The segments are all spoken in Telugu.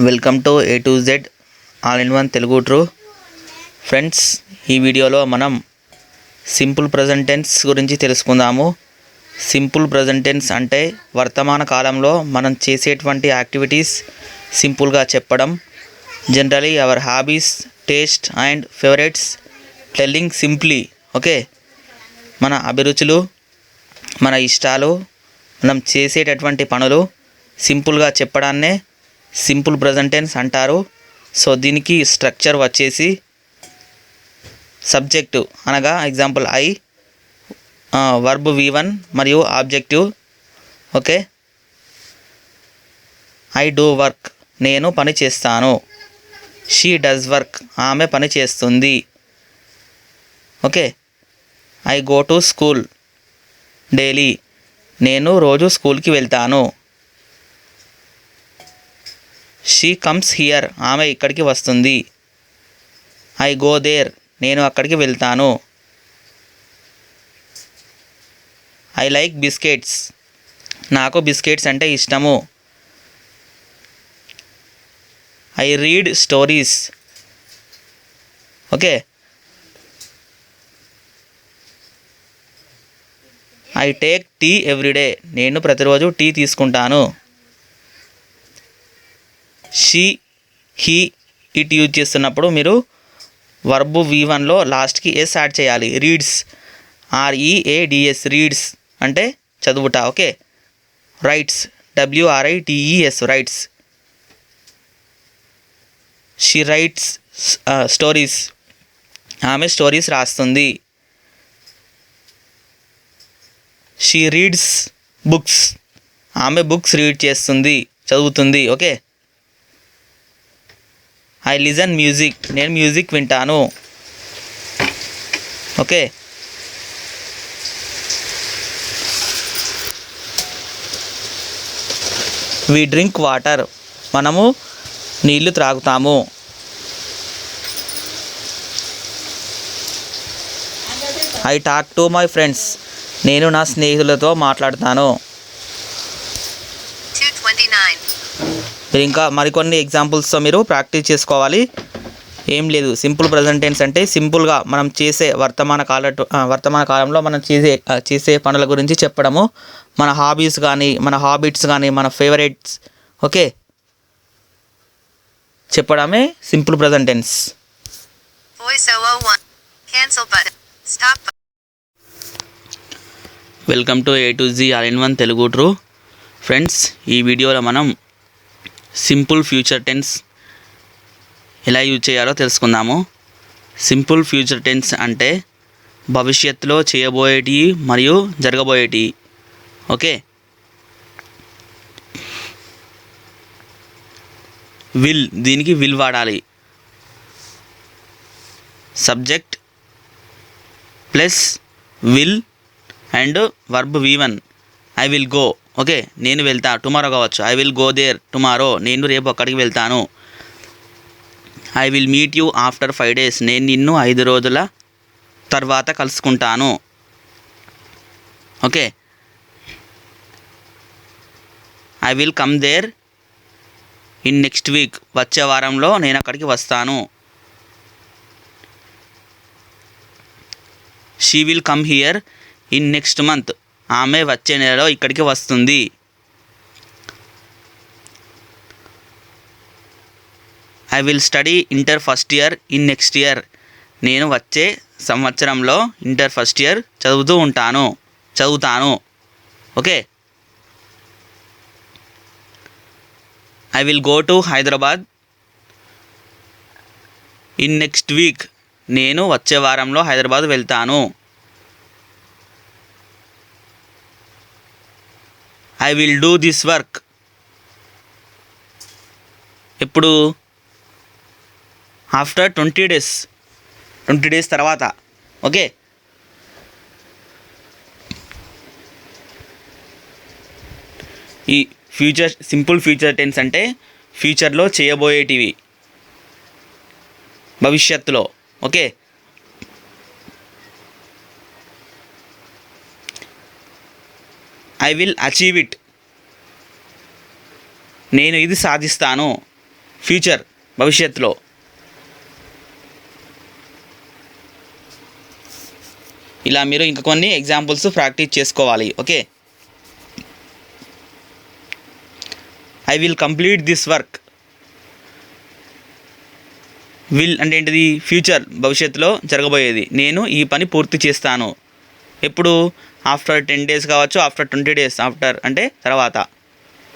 Welcome to A to Z all in one Telugu true. Friends, ఈ వీడియోలో మనం సింపుల్ ప్రజెంట్ టెన్స్ గురించి తెలుసుకుందాము. సింపుల్ ప్రజెంట్ టెన్స్ అంటే వర్తమాన కాలంలో మనం చేసేటువంటి యాక్టివిటీస్ సింపుల్గా చెప్పడం. Generally our hobbies, taste and favourites telling simply. Okay, మన అభిరుచులు, మన ఇష్టాలు, మనం చేసేటటువంటి పనులు సింపుల్గా చెప్పడాన్నే సింపుల్ ప్రజెంట్ టెన్స్ అంటారు. సో దీనికి స్ట్రక్చర్ వచ్చేసి సబ్జెక్టు అనగా ఎగ్జాంపుల్ ఐ, వర్బ్ V1 మరియు objective. Okay, I do work, నేను పని చేస్తాను. షీ డస్ వర్క్, ఆమె పని చేస్తుంది. Okay, I go to school daily, నేను రోజు స్కూల్కి వెళ్తాను. షీ కమ్స్ హియర్, ఆమె ఇక్కడికి వస్తుంది. ఐ గో దేర్, నేను అక్కడికి వెళ్తాను. ఐ లైక్ బిస్కెట్స్, నాకు బిస్కెట్స్ అంటే ఇష్టము. I read stories. Okay, I take tea every day, నేను ప్రతిరోజు టీ తీసుకుంటాను. షీ, హీ, ఇట్ యూజ్ చేస్తున్నప్పుడు మీరు వర్బ్ V1లో లాస్ట్కి ఎస్ యాడ్ చేయాలి. రీడ్స్, READS, రీడ్స్ అంటే చదువుట. Okay, writes, WRITES, writes. She writes stories, ఆమె స్టోరీస్ రాస్తుంది. షీ రీడ్స్ బుక్స్, ఆమె బుక్స్ రీడ్ చేస్తుంది, చదువుతుంది. ఓకే, ఐ లిజన్ మ్యూజిక్, నేను మ్యూజిక్ వింటాను. ఓకే, వి డ్రింక్ వాటర్, మనము నీళ్లు త్రాగుతాము. I talk to my friends, నేను నా స్నేహితులతో మాట్లాడతాను. మీరు ఇంకా మరికొన్ని ఎగ్జాంపుల్స్తో మీరు ప్రాక్టీస్ చేసుకోవాలి. ఏం లేదు, సింపుల్ ప్రజెంట్ టెన్స్ అంటే సింపుల్గా మనం చేసే వర్తమాన కాలంలో మనం చేసే పనుల గురించి చెప్పడము. మన హాబీస్ కానీ, మన హాబిట్స్ కానీ, మన ఫేవరెట్స్ ఓకే చెప్పడమే simple present tense. Welcome to A to Z all in one Telugu true. Friends, ఈ వీడియోలో మనం సింపుల్ ఫ్యూచర్ టెన్స్ ఎలా యూజ్ చేయాలో తెలుసుకుందాము. సింపుల్ ఫ్యూచర్ టెన్స్ అంటే భవిష్యత్తులో చేయబోయేటి మరియు జరగబోయేటి. ఓకే, విల్, దీనికి విల్ వాడాలి. Subject plus will and verb V1. I will go, okay, నేను వెళ్తా. టుమారో కావచ్చు, I will go there tomorrow, నేను రేపు అక్కడికి వెళ్తాను. I will meet you after 5 days, నేను నిన్ను 5 రోజుల తర్వాత కలుసుకుంటాను. Okay, I will come there in next week, వచ్చే వారంలో నేను అక్కడికి వస్తాను. She will come here in next month, ఆమె వచ్చే నెలలో ఇక్కడికి వస్తుంది. I will study inter first year in next year, నేను వచ్చే సంవత్సరంలో ఇంటర్ ఫస్ట్ ఇయర్ చదువుతాను. Okay, I will go to Hyderabad in next week, నేను వచ్చే వారంలో హైదరాబాద్ వెళ్తాను. I will do this work, ఇప్పుడు ఆఫ్టర్ 20 days తర్వాత. ఓకే, ఈ సింపుల్ ఫ్యూచర్ టెన్స్ అంటే ఫ్యూచర్లో చేయబోయేటివి, భవిష్యత్తులో. Okay, I will achieve it, నేను ఇది సాధిస్తాను. ఫ్యూచర్ భవిష్యత్తులో. ఇలా మీరు ఇంకా కొన్ని ఎగ్జాంపుల్స్ ప్రాక్టీస్ చేసుకోవాలి. Okay, I will complete this work. Will అంటే ఏంటిది? ఫ్యూచర్, భవిష్యత్తులో జరగబోయేది. నేను ఈ పని పూర్తి చేస్తాను. ఎప్పుడు? ఆఫ్టర్ 10 days కావచ్చు, ఆఫ్టర్ 20 days, ఆఫ్టర్ అంటే తర్వాత.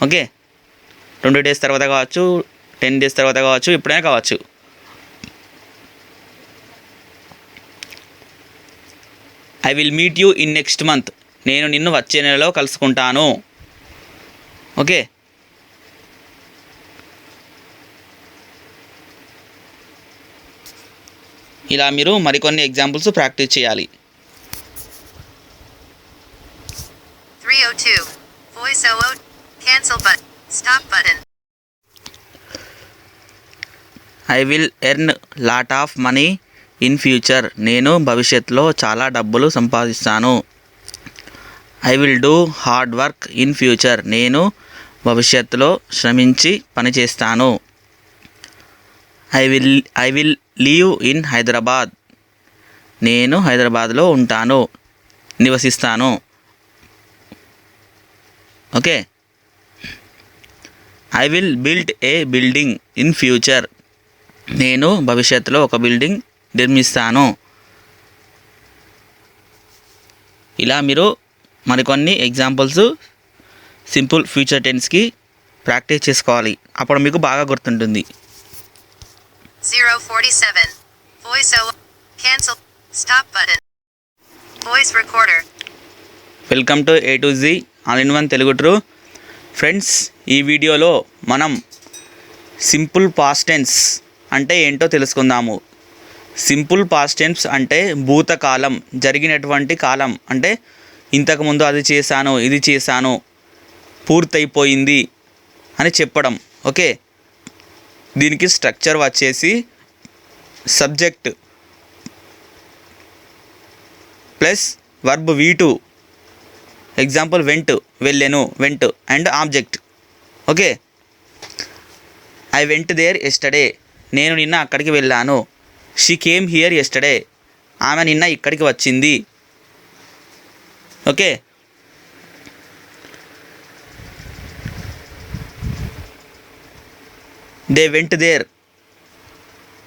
ఓకే, 20 days తర్వాత కావచ్చు, 10 days తర్వాత కావచ్చు, ఎప్పుడైనా కావచ్చు. I will meet you in next month. నేను నిన్ను వచ్చే నెలలో కలుసుకుంటాను. ఓకే, ఇలా మీరు మరికొన్ని ఎగ్జాంపుల్స్ ప్రాక్టీస్ చేయాలి. 302 voice over cancel button stop button. I will earn lot of money in future. నేను భవిష్యత్తులో చాలా డబ్బులు సంపాదిస్తాను. I will do hard work in future. నేను భవిష్యత్తులో శ్రమించి పనిచేస్తాను. I will live in Hyderabad. నేను హైదరాబాద్లో ఉంటాను, నివసిస్తాను. Okay, I will build a building in future. నేను భవిష్యత్తులో ఒక బిల్డింగ్ నిర్మిస్తాను. ఇలా మీరు మరికొన్ని ఎగ్జాంపుల్స్ సింపుల్ ఫ్యూచర్ టెన్స్కి ప్రాక్టీస్ చేసుకోవాలి. అప్పుడు మీకు బాగా గుర్తుంటుంది. 047 voice over cancel stop button voice recorder. Welcome to A to Z all in one Telugu true. Friends, ఈ వీడియోలో మనం సింపుల్ పాస్ట్ టెన్స్ అంటే ఏంటో తెలుసుకుందాము. సింపుల్ పాస్ట్ టెన్స్ అంటే భూతకాలం, జరిగినటువంటి కాలం. అంటే ఇంతకుముందు అది చేశాను, ఇది చేశాను, పూర్తయిపోయింది అని చెప్పడం. ఓకే, దీనికి స్ట్రక్చర్ వచ్చేసి subject plus verb V2. Example went, వెళ్ళెను, went and object. Okay, I went there yesterday. నేను నిన్న అక్కడికి వెళ్ళాను. She came here yesterday. ఆమె నిన్న ఇక్కడికి వచ్చింది. Okay, they went there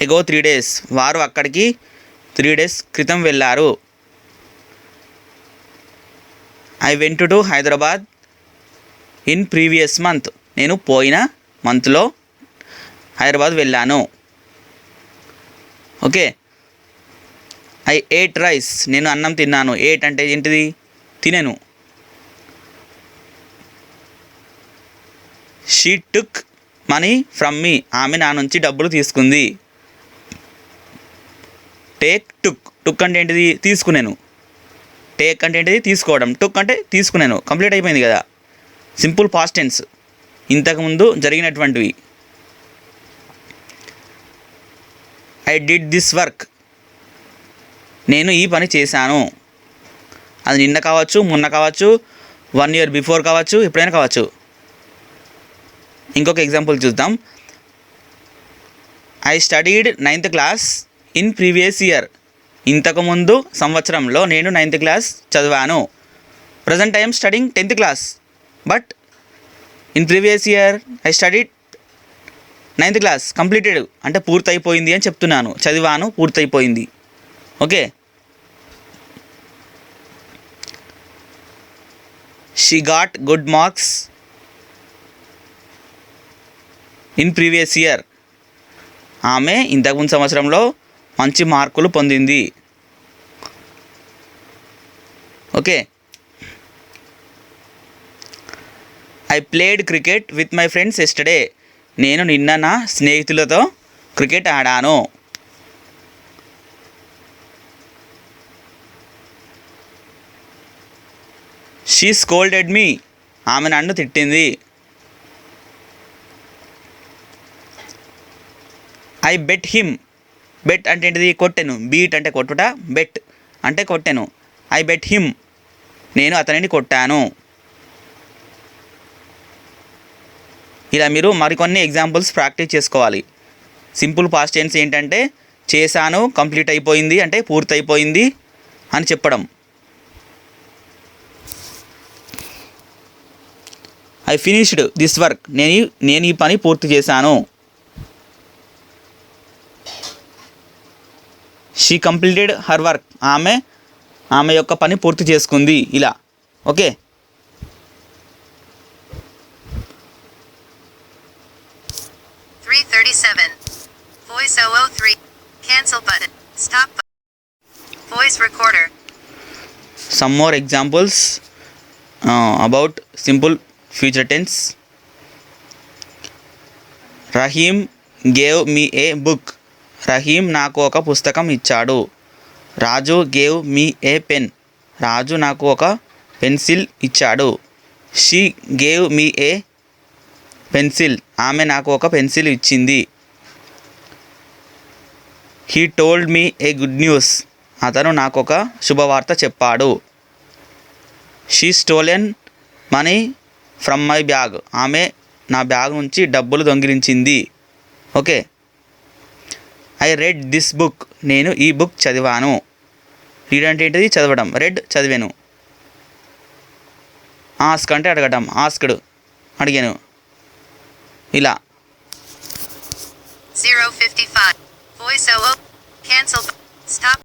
ago 3 days. వారు అక్కడికి 3 days క్రితం వెళ్ళారు. I went to Hyderabad in previous month. నేను పోయిన మంత్లో హైదరాబాద్ వెళ్ళాను. Okay, I ate rice. నేను అన్నం తిన్నాను. ఏట్ అంటే ఏంటిది? తినను. షీ టుక్ మనీ ఫ్రమ్ మీ. ఆమె నా నుంచి డబ్బులు తీసుకుంది. టేక్ టుక్. టుక్ అంటే ఏంటిది? తీసుకున్నాను. టేక్ అంటే ఏంటిది? తీసుకోవడం. టుక్ అంటే తీసుకున్నాను. కంప్లీట్ అయిపోయింది కదా. సింపుల్ పాస్ట్ టెన్స్, ఇంతకుముందు జరిగినటువంటివి. I did this work. నేను ఈ పని చేశాను. అది నిన్న కావచ్చు, మొన్న కావచ్చు, 1 year బిఫోర్ కావచ్చు, ఎప్పుడైనా కావచ్చు. ఇంకొక ఎగ్జాంపుల్ చూద్దాం. I studied 9th class in previous year. ఇంతకుముందు సంవత్సరంలో నేను 9th class చదివాను. Present I'm studying 10th class, but in previous year I studied 9th class. Completed అంటే పూర్తయిపోయింది అని చెప్తున్నాను. చదివాను, పూర్తయిపోయింది. Okay, she got good marks in previous year. ఆమె ఇంతకుముందు సంవత్సరంలో మంచి మార్కులు పొందింది. Okay, I played cricket with my friends yesterday. నేను నిన్న నా స్నేహితులతో క్రికెట్ ఆడాను. She scolded me. ఆమె నన్ను తిట్టింది. I bet him. బెట్ అంటే ఏంటిది? కొట్టెను. బీట్ అంటే కొట్టుట, బెట్ అంటే కొట్టెను. I bet him. నేను అతనిని కొట్టాను. ఇలా మీరు మరికొన్ని ఎగ్జాంపుల్స్ ప్రాక్టీస్ చేసుకోవాలి. సింపుల్ పాస్ట్ టెన్స్ ఏంటంటే చేశాను, కంప్లీట్ అయిపోయింది అంటే పూర్తయిపోయింది అని చెప్పడం. ఐ ఫినిష్డ్ దిస్ వర్క్, నేను ఈ పని పూర్తి చేశాను. షీ కంప్లీటెడ్ హర్ వర్క్, ఆమె యొక్క పని పూర్తి చేసుకుంది. ఇలా okay. Voice 003. Cancel button. Stop button. Voice recorder. Some more examples about simple future tense. Rahim gave me a book. Rahim నాకు ఒక పుస్తకం ఇచ్చాడు. రాజు గేవ్ మీ ఏ పెన్. రాజు నాకు ఒక పెన్సిల్ ఇచ్చాడు. She gave me a pencil. ఆమె నాకు ఒక పెన్సిల్ ఇచ్చింది. He told me a good news. అతను నాకు ఒక శుభవార్త చెప్పాడు. She stolen money from my bag. ఆమె నా బ్యాగ్ నుంచి డబ్బులు దొంగిలించింది. Okay. I read this book. నేను ఈ బుక్ చదివాను. రీడ్ అంటే ఏంటిది? చదవడం. రెడ్ చదివాను. ఆస్క్ అంటే అడగడం. ఆస్క్డ్ అడిగాను. ఇలా 055. Voice 00. Cancel. Stop.